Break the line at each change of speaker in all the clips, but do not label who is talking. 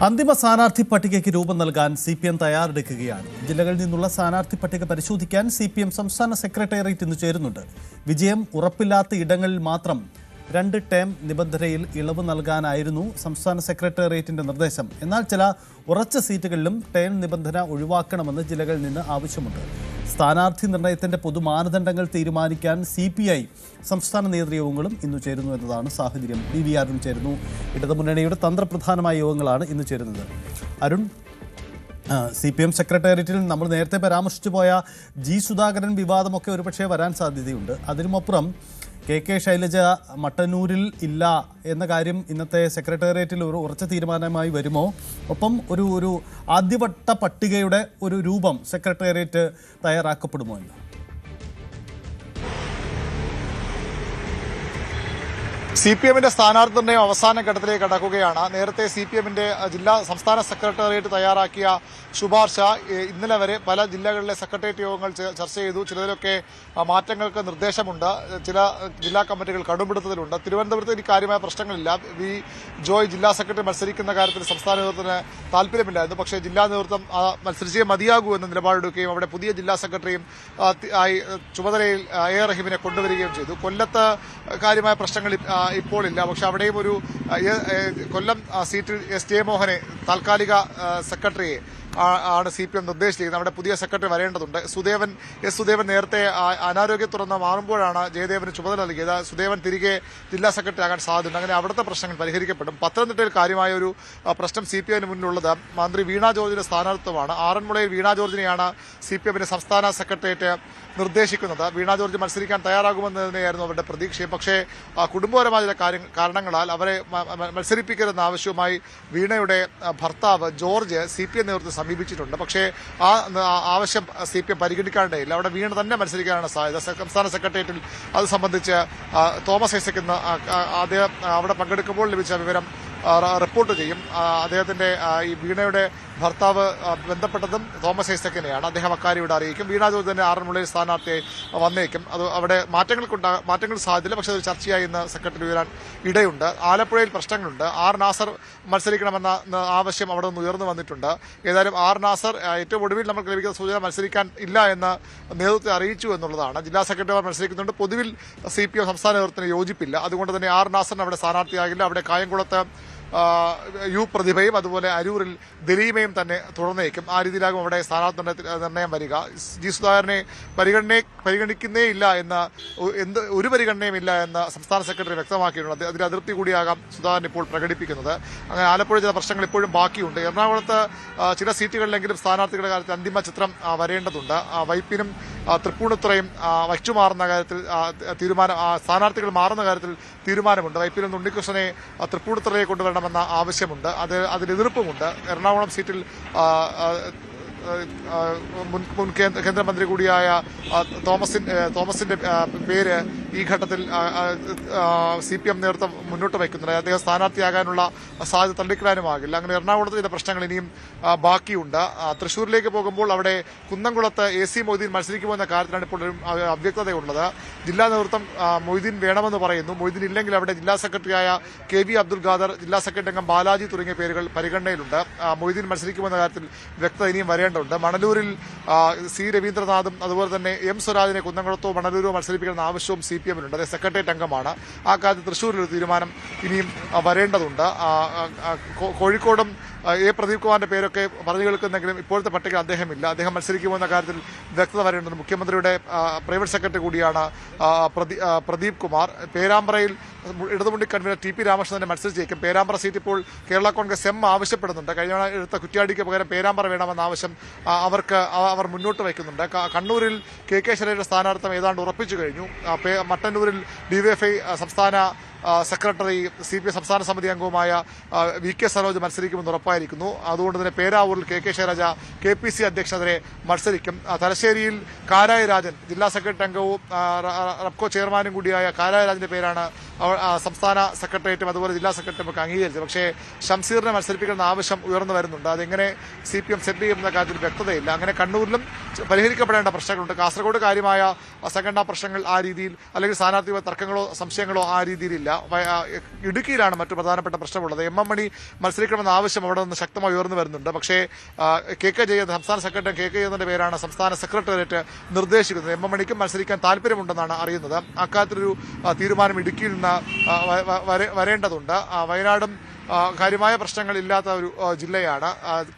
അന്തിമ സ്ഥാനാർത്ഥി പട്ടികയ്ക്ക് രൂപം നൽകാൻ CPM തയ്യാറെടുക്കുകയാണ്. ജില്ലകളിൽ നിന്നുള്ള സ്ഥാനാർത്ഥി പട്ടിക പരിശോധിക്കാൻ CPM സംസ്ഥാന സെക്രട്ടേറിയറ്റ് ഇന്ന് ചേരുന്നുണ്ട്. വിജയം ഉറപ്പില്ലാത്ത ഇടങ്ങളിൽ മാത്രം 2 ടേം നിബന്ധനയിൽ ഇളവ് നൽകാനായിരുന്നു സംസ്ഥാന സെക്രട്ടേറിയറ്റിന്റെ നിർദ്ദേശം. എന്നാൽ ചില ഉറച്ച സീറ്റുകളിലും ടേം നിബന്ധന ഒഴിവാക്കണമെന്ന് ജില്ലകളിൽ നിന്ന് ആവശ്യമുണ്ട്. സ്ഥാനാർത്ഥി നിർണയത്തിന്റെ പൊതുമാനദണ്ഡങ്ങൾ തീരുമാനിക്കാൻ CPI സംസ്ഥാന നേതൃയോഗങ്ങളും ഇന്ന് ചേരുന്നു എന്നതാണ് സാഹചര്യം. DV അരുൺ ചേരുന്നു. ഇടതുമുന്നണിയുടെ തന്ത്രപ്രധാനമായ യോഗങ്ങളാണ് ഇന്ന് ചേരുന്നത്. അരുൺ, CPM സെക്രട്ടേറിയറ്റിൽ നമ്മൾ നേരത്തെ പരാമർശിച്ചു പോയ G സുധാകരൻ വിവാദമൊക്കെ ഒരുപക്ഷെ വരാൻ സാധ്യതയുണ്ട്. അതിനുമപ്പുറം KK ശൈലജ മട്ടന്നൂരിൽ ഇല്ല എന്ന കാര്യം ഇന്നത്തെ സെക്രട്ടേറിയറ്റിൽ ഒരു ഉറച്ച തീരുമാനമായി വരുമോ? ഒപ്പം ഒരു ആദ്യവട്ട പട്ടികയുടെ ഒരു രൂപം സെക്രട്ടേറിയറ്റ് തയ്യാറാക്കപ്പെടുമോ എന്ന്?
CPMന്റെ സ്ഥാനാർത്ഥി നിർണയം അവസാന ഘട്ടത്തിലേക്ക് കടക്കുകയാണ്. നേരത്തെ CPMന്റെ സംസ്ഥാന സെക്രട്ടേറിയറ്റ് തയ്യാറാക്കിയ ശുപാർശ ഇന്നലെ വരെ പല ജില്ലകളിലെ സെക്രട്ടേറിയറ്റ് യോഗങ്ങൾ ചർച്ച ചെയ്തു. ചിലതിലൊക്കെ മാറ്റങ്ങൾക്ക് നിർദ്ദേശമുണ്ട്. ചില ജില്ലാ കമ്മിറ്റികൾ കടുംപിടുത്തത്തിലുണ്ട്. തിരുവനന്തപുരത്ത് ഇനി കാര്യമായ പ്രശ്നങ്ങളില്ല. വി ജോയ് ജില്ലാ സെക്രട്ടറി മത്സരിക്കുന്ന കാര്യത്തിൽ സംസ്ഥാന നേതൃത്വത്തിന് താല്പര്യമില്ലായിരുന്നു. പക്ഷേ ജില്ലാ നേതൃത്വം മത്സരിച്ചേ മതിയാകൂ എന്ന നിലപാടെടുക്കുകയും അവിടെ പുതിയ ജില്ലാ സെക്രട്ടറിയും ചുമതലയിൽ A റഹീമിനെ കൊണ്ടുവരികയും ചെയ്തു. കൊല്ലത്ത് കാര്യമായ പ്രശ്നങ്ങൾ ഇപ്പോൾ ഇല്ല. പക്ഷെ അവിടെയും ഒരു കൊല്ലം സീറ്റിൽ S ജയമോഹനെ താൽക്കാലിക സെക്രട്ടറിയെ ആണ് CPM നിർദ്ദേശിച്ചിരിക്കുന്നത്. അവിടെ പുതിയ സെക്രട്ടറി വരേണ്ടതുണ്ട്. S സുദേവൻ നേരത്തെ അനാരോഗ്യത്തെ തുടർന്ന് മാറുമ്പോഴാണ് ജയദേവന് ചുമതല നൽകിയത്. സുദേവൻ തിരികെ ജില്ലാ സെക്രട്ടറി ആകാൻ സാധ്യതയുണ്ട്. അങ്ങനെ അവിടുത്തെ പ്രശ്നങ്ങൾ പരിഹരിക്കപ്പെടും. പത്തനംതിട്ടയിൽ കാര്യമായ ഒരു പ്രശ്നം CPMന് മുന്നിലുള്ളത് മന്ത്രി വീണ ജോർജിന്റെ സ്ഥാനാർത്ഥിത്വമാണ്. ആറന്മുളയിൽ വീണ ജോർജിനെയാണ് CPMന്റെ സംസ്ഥാന സെക്രട്ടേറിയറ്റ് നിർദ്ദേശിക്കുന്നത്. വീണ ജോർജ് മത്സരിക്കാൻ തയ്യാറാകുമെന്ന് തന്നെയായിരുന്നു അവരുടെ പ്രതീക്ഷയും. പക്ഷേ കുടുംബപരമായ ചില കാരണങ്ങളാൽ അവരെ മത്സരിപ്പിക്കരുതെന്ന ആവശ്യവുമായി വീണയുടെ ഭർത്താവ് ജോർജ് CPM നേതൃത്വത്തെ സമീപിച്ചിട്ടുണ്ട്. പക്ഷേ ആ ആവശ്യം CPM പരിഗണിക്കാണ്ടേയില്ല. അവിടെ വീണ തന്നെ മത്സരിക്കാനാണ് സാധ്യത. സംസ്ഥാന സെക്രട്ടേറിയറ്റിൽ അത് സംബന്ധിച്ച് തോമസ് ഐസക് അദ്ദേഹം അവിടെ പങ്കെടുക്കുമ്പോൾ ലഭിച്ച വിവരം റിപ്പോർട്ട് ചെയ്യും. അദ്ദേഹത്തിന്റെ ഈ വീണയുടെ ഭർത്താവ് ബന്ധപ്പെട്ടതും തോമസ് ഐസക്കിനെയാണ്. അദ്ദേഹം അക്കാര്യം അറിയിക്കും. വീണ ജോർജ് തന്നെ ആറന്മുളയിൽ സ്ഥാനാർത്ഥിയായി വന്നേക്കും. അത് അവിടെ മാറ്റങ്ങൾ സാധ്യതയില്ല. പക്ഷേ അത് ചർച്ചയായി ഇന്ന് സെക്രട്ടറി വരാൻ ഇടയുണ്ട്. ആലപ്പുഴയിൽ പ്രശ്നങ്ങളുണ്ട്. നാസർ മത്സരിക്കണമെന്ന ആവശ്യം അവിടെ നിന്ന് ഉയർന്നു വന്നിട്ടുണ്ട്. ഏതായാലും നാസർ ഏറ്റവും ഒടുവിൽ നമുക്ക് ലഭിക്കുന്ന സൂചന മത്സരിക്കാൻ ഇല്ല എന്ന് നേതൃത്വത്തെ അറിയിച്ചു എന്നുള്ളതാണ്. ജില്ലാ സെക്രട്ടറിമാർ മത്സരിക്കുന്നുണ്ട്. പൊതുവിൽ CPM സംസ്ഥാന നേതൃത്വത്തിന് യോജിപ്പില്ല. അതുകൊണ്ട് തന്നെ നാസറിന് അവിടെ സ്ഥാനാർത്ഥിയാകില്ല. അവിടെ കായംകുളത്ത് U പ്രതിഭയും അതുപോലെ അരൂരിൽ ദലീമയും തന്നെ തുടർന്നേക്കും. ആ രീതിയിലാകും അവിടെ സ്ഥാനാർത്ഥി നിർണയം വരിക. G സുധാകരനെ പരിഗണിക്കുന്നേ ഇല്ല എന്ന് ഒരു പരിഗണനയും ഇല്ല എന്ന് സംസ്ഥാന സെക്രട്ടറി വ്യക്തമാക്കിയിട്ടുണ്ട്. അതിൽ അതൃപ്തി കൂടിയാകാം സുധാകരൻ ഇപ്പോൾ പ്രകടിപ്പിക്കുന്നത്. അങ്ങനെ ആലപ്പുഴ ചില പ്രശ്നങ്ങൾ ഇപ്പോഴും ബാക്കിയുണ്ട്. എറണാകുളത്ത് ചില സീറ്റുകളിലെങ്കിലും സ്ഥാനാർത്ഥികളുടെ കാര്യത്തിൽ അന്തിമ ചിത്രം വരേണ്ടതുണ്ട്. വൈപ്പിനും തൃപ്പൂണിത്തുറയും വച്ചുമാറുന്ന കാര്യത്തിൽ സ്ഥാനാർത്ഥികൾ മാറുന്ന കാര്യത്തിൽ തീരുമാനമുണ്ട്. വൈപ്പിൽ നിന്ന് ഉണ്ണികൃഷ്ണനെ തൃപ്പൂണിത്തുറയെ കൊണ്ടുവരണമെന്ന ആവശ്യമുണ്ട്. അതിൽ എതിർപ്പുമുണ്ട്. എറണാകുളം സീറ്റിൽ മുൻ കേന്ദ്രമന്ത്രി കൂടിയായ തോമസിന്റെ പേര് ഈ ഘട്ടത്തിൽ CPM നേതൃത്വം മുന്നോട്ട് വയ്ക്കുന്നുണ്ട്. അദ്ദേഹം സ്ഥാനാർത്ഥിയാകാനുള്ള സാധ്യത തള്ളിക്കളയാനുമാകില്ല. അങ്ങനെ എറണാകുളത്ത് ചില പ്രശ്നങ്ങൾ ഇനിയും ബാക്കിയുണ്ട്. തൃശ്ശൂരിലേക്ക് പോകുമ്പോൾ അവിടെ കുന്നംകുളത്ത് AC മൊയ്തീൻ മത്സരിക്കുമോ എന്ന കാര്യത്തിലാണ് ഇപ്പോൾ ഒരു അവ്യക്തതയുള്ളത്. ജില്ലാ നേതൃത്വം മൊയ്തീൻ വേണമെന്ന് പറയുന്നു. മൊയ്തീൻ ഇല്ലെങ്കിൽ അവിടെ ജില്ലാ സെക്രട്ടറിയായ KB അബ്ദുൽ ഖാദർ, ജില്ലാ സെക്രട്ടറി അംഗം ബാലാജി തുടങ്ങിയ പേരുകൾ പരിഗണനയിലുണ്ട്. മൊയ്തീൻ മത്സരിക്കുമെന്ന കാര്യത്തിൽ വ്യക്തത ഇനിയും വരേണ്ടതുണ്ട്. മണലൂരിൽ C രവീന്ദ്രനാഥും അതുപോലെ തന്നെ M സ്വരാജിനെ കുന്നംകുളത്തോ മണലൂരോ മത്സരിപ്പിക്കുന്ന ആവശ്യവും CPMനുണ്ട്. അത് സെക്രട്ടേറിയറ്റ് അംഗമാണ്. ആ കാര്യത്തിൽ തൃശ്ശൂരിൽ ഒരു തീരുമാനം ഇനിയും വരേണ്ടതുണ്ട്. കോഴിക്കോടും A പ്രദീപ് കുമാറിന്റെ പേരൊക്കെ പറഞ്ഞു കേൾക്കുന്നെങ്കിലും ഇപ്പോഴത്തെ പട്ടിക അദ്ദേഹമില്ല. അദ്ദേഹം മത്സരിക്കുമോ എന്ന കാര്യത്തിൽ വ്യക്തത വരേണ്ടത്. മുഖ്യമന്ത്രിയുടെ പ്രൈവറ്റ് സെക്രട്ടറി കൂടിയാണ് പ്രദീപ് കുമാർ. പേരാമ്പ്രയിൽ ഇടതുമുന്നണി കൺവീനർ TP രാമകൃഷ്ണനെ മത്സരിച്ചേക്കും. പേരാമ്പ്ര സീറ്റ് ഇപ്പോൾ കേരള കോൺഗ്രസ് M ആവശ്യപ്പെടുന്നുണ്ട്. കഴിഞ്ഞ എടുത്ത കുറ്റ്യാടിക്ക് പകരം പേരാമ്പ്ര വേണമെന്ന ആവശ്യം അവർ മുന്നോട്ട് വയ്ക്കുന്നുണ്ട്. കണ്ണൂരിൽ KK ശൈലജയുടെ സ്ഥാനാർത്ഥം ഏതാണ്ട് ഉറപ്പിച്ചു കഴിഞ്ഞു. മട്ടന്നൂരിൽ DYFI സംസ്ഥാന സെക്രട്ടറി CPM സംസ്ഥാന സമിതി അംഗവുമായ VK സരോജ് മത്സരിക്കുമെന്ന് ഉറപ്പായിരിക്കുന്നു. അതുകൊണ്ട് തന്നെ പേരാവൂരിൽ KK ശൈലജ KPC അധ്യക്ഷനെതിരെ മത്സരിക്കും. തലശ്ശേരിയിൽ കാരായ രാജൻ ജില്ലാ സെക്രട്ടറി അംഗവും റബ്കോ ചെയർമാനും കൂടിയായ കാരായ രാജന്റെ പേരാണ് സംസ്ഥാന സെക്രട്ടേറിയറ്റും അതുപോലെ ജില്ലാ സെക്രട്ടറിയും ഒക്കെ അംഗീകരിച്ചത്. പക്ഷേ ഷംസീറിനെ മത്സരിപ്പിക്കുന്ന ആവശ്യം ഉയർന്നു വരുന്നുണ്ട്. അതെങ്ങനെ CPM സെറ്റിൽ ചെയ്യുന്ന കാര്യത്തിൽ വ്യക്തതയില്ല. അങ്ങനെ കണ്ണൂരിലും പരിഹരിക്കപ്പെടേണ്ട പ്രശ്നങ്ങളുണ്ട്. കാസർഗോഡ് കാര്യമായ സംഘടനാ പ്രശ്നങ്ങൾ ആ രീതിയിൽ അല്ലെങ്കിൽ സ്ഥാനാർത്ഥി തർക്കങ്ങളോ സംശയങ്ങളോ ആ രീതിയിലില്ല. ഇടുക്കിയിലാണ് മറ്റു പ്രധാനപ്പെട്ട പ്രശ്നമുള്ളത്. എം എം മണി മത്സരിക്കണമെന്ന ആവശ്യം അവിടെ നിന്ന് ശക്തമായി ഉയർന്നു വരുന്നുണ്ട്. പക്ഷേ കെ ജയന്ത് സംസ്ഥാന സെക്രട്ടറി കെ ജയന്തിന്റെ പേരാണ് സംസ്ഥാന സെക്രട്ടേറിയറ്റ് നിർദ്ദേശിക്കുന്നത്. എം എം മണിക്കും മത്സരിക്കാൻ താല്പര്യമുണ്ടെന്നാണ് അറിയുന്നത്. അക്കാര്യത്തിലൊരു തീരുമാനം ഇടുക്കിയിൽ നിന്ന് വരേണ്ടതുണ്ട്. വയനാടും കാര്യമായ പ്രശ്നങ്ങളില്ലാത്ത ഒരു ജില്ലയാണ്.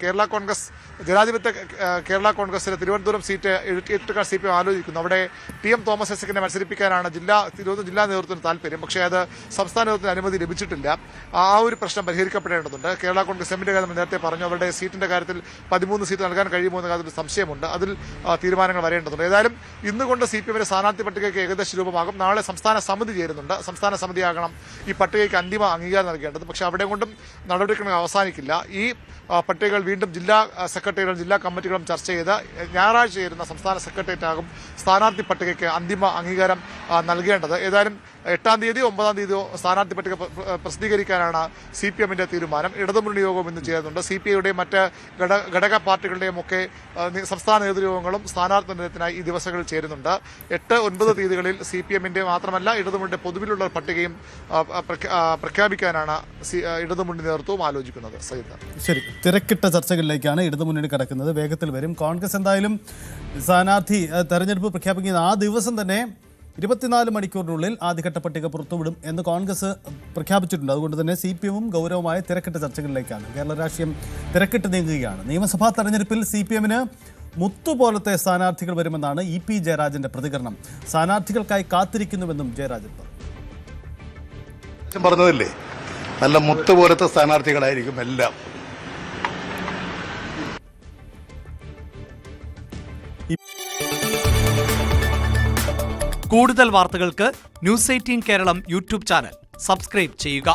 കേരള കോൺഗ്രസ് ജനാധിപത്യ കേരള കോൺഗ്രസിലെ തിരുവനന്തപുരം സീറ്റ് ഏറ്റെടുക്കാൻ CPM ആലോചിക്കുന്നു. അവിടെ TM തോമസ് ഐസക്കിനെ മത്സരിപ്പിക്കാനാണ് തിരുവനന്തപുരം ജില്ലാ നേതൃത്വത്തിന് താല്പര്യം. പക്ഷേ അത് സംസ്ഥാന നേതൃത്വത്തിന് അനുമതി ലഭിച്ചിട്ടില്ല. ആ ഒരു പ്രശ്നം പരിഹരിക്കപ്പെടേണ്ടതുണ്ട്. കേരള കോൺഗ്രസ് എമ്മിന്റെ കാര്യം നേരത്തെ പറഞ്ഞു. അവരുടെ സീറ്റിന്റെ കാര്യത്തിൽ 13 സീറ്റ് നൽകാൻ കഴിയുമോ എന്ന കാര്യത്തിൽ സംശയമുണ്ട്. അതിൽ തീരുമാനങ്ങൾ വരേണ്ടതുണ്ട്. ഏതായാലും ഇന്നുകൊണ്ട് CPMന്റെ സ്ഥാനാർത്ഥി പട്ടികയ്ക്ക് ഏകദേശ രൂപമാകും. നാളെ സംസ്ഥാന സമിതി ചേരുന്നുണ്ട്. സംസ്ഥാന സമിതിയാകണം ഈ പട്ടികയ്ക്ക് അന്തിമ അംഗീകാരം നൽകേണ്ടത്. പക്ഷേ അവിടെ കൊണ്ടും നടപടിക്രമങ്ങൾ അവസാനിക്കില്ല. ഈ പട്ടികകൾ വീണ്ടും ജില്ലാ സെക്രട്ടറികളും ജില്ലാ കമ്മിറ്റികളും ചർച്ച ചെയ്ത് ഞായറാഴ്ച ചേരുന്ന സംസ്ഥാന സെക്രട്ടേറിയറ്റ് ആകും സ്ഥാനാർത്ഥി പട്ടികയ്ക്ക് അന്തിമ അംഗീകാരം നൽകേണ്ടത്. ഏതായാലും 8-ാം തീയതിയോ 9-ാം തീയതിയോ സ്ഥാനാർത്ഥി പട്ടിക പ്രസിദ്ധീകരിക്കാനാണ് CPMന്റെ തീരുമാനം. ഇടതുമുന്നണി യോഗം ഇന്ന് ചേരുന്നുണ്ട്. CPIയുടെ മറ്റ് ഘടക പാർട്ടികളുടെയും ഒക്കെ സംസ്ഥാന നേതൃയോഗങ്ങളും സ്ഥാനാർത്ഥി നിർണ്ണയത്തിനായി ഈ ദിവസങ്ങളിൽ ചേരുന്നുണ്ട്. 8-9 തീയതികളിൽ CPMന്റെ മാത്രമല്ല ഇടതുമുന്നണിയുടെ പൊതുവിലുള്ള പട്ടികയും പ്രഖ്യാപിക്കാനാണ് ഇടതുമുന്നണി നേതൃത്വവും ആലോചിക്കുന്നത്.
ശരി, തിരക്കിട്ട ചർച്ചകളിലേക്കാണ് ഇടതുമുന്നണി കടക്കുന്നത്. വേഗത്തിൽ വരും. കോൺഗ്രസ് എന്തായാലും സ്ഥാനാർത്ഥി തെരഞ്ഞെടുപ്പ് പ്രഖ്യാപിക്കുന്ന ആ ദിവസം തന്നെ 24 മണിക്കൂറിനുള്ളിൽ ആദ്യഘട്ട പട്ടിക പുറത്തുവിടും എന്ന് കോൺഗ്രസ് പ്രഖ്യാപിച്ചിട്ടുണ്ട്. അതുകൊണ്ട് തന്നെ CPMവും ഗൗരവമായ തിരക്കിട്ട ചർച്ചകളിലേക്കാണ്. കേരള രാഷ്ട്രീയം തിരക്കിട്ട് നീങ്ങുകയാണ്. നിയമസഭാ തെരഞ്ഞെടുപ്പിൽ CPMന് മുത്തുപോലത്തെ സ്ഥാനാർത്ഥികൾ വരുമെന്നാണ് EP ജയരാജന്റെ പ്രതികരണം. സ്ഥാനാർത്ഥികൾക്കായി കാത്തിരിക്കുന്നുവെന്നും ജയരാജൻ
പറഞ്ഞതല്ലേ, നല്ല മുത്തുപോലത്തെ സ്ഥാനാർത്ഥികളായിരിക്കും എല്ലാം.
കൂടുതൽ വാർത്തകൾക്ക് News 18 Keralam YouTube channel subscribe ചെയ്യുക.